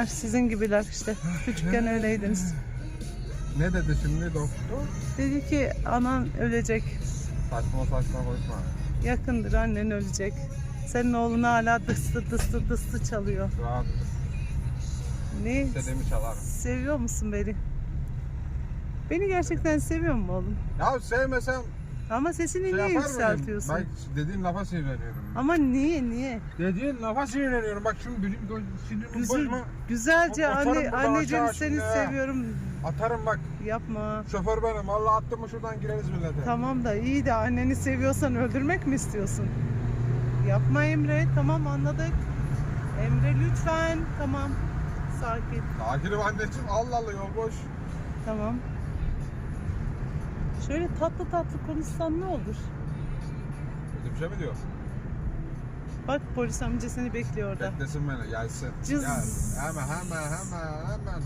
Sizin gibiler işte. Küçükken öyleydiniz. Ne dedi şimdi doktor? Dedi ki anan ölecek. Saçma saçma konuşma. Yakındır, annen ölecek. Senin oğlun hala dıstı çalıyor. Rahat. Ne? İstediğimi çalarım. Seviyor musun beni? Beni gerçekten seviyor musun oğlum? Ya sevmesem Ama sesini şey niye yapar mıyım? yükseltiyorsun? Ben dediğin lafa sinirleniyorum. Ama niye? Dediğin lafa sinirleniyorum. Bak şimdi benim sinirimi Güzel, bozma. güzelce Atarım buradan anneciğim aşağı seni şimdi ha. seviyorum. Atarım bak. Yapma. Şoför benim. Allah attı mı şuradan gireriz millete. Tamam da iyi de anneni seviyorsan öldürmek mi istiyorsun? Yapma Emre. Tamam anladık. Emre lütfen. Tamam. Sakin. Sakinim anneciğim. Allah Allah yol boş. Tamam. Şöyle tatlı tatlı konuşsan ne olur? Kötü bir şey mi diyor? Bak polis amca seni bekliyor orada. Beklesin beni gelsin. Cız. Gel. Hemen.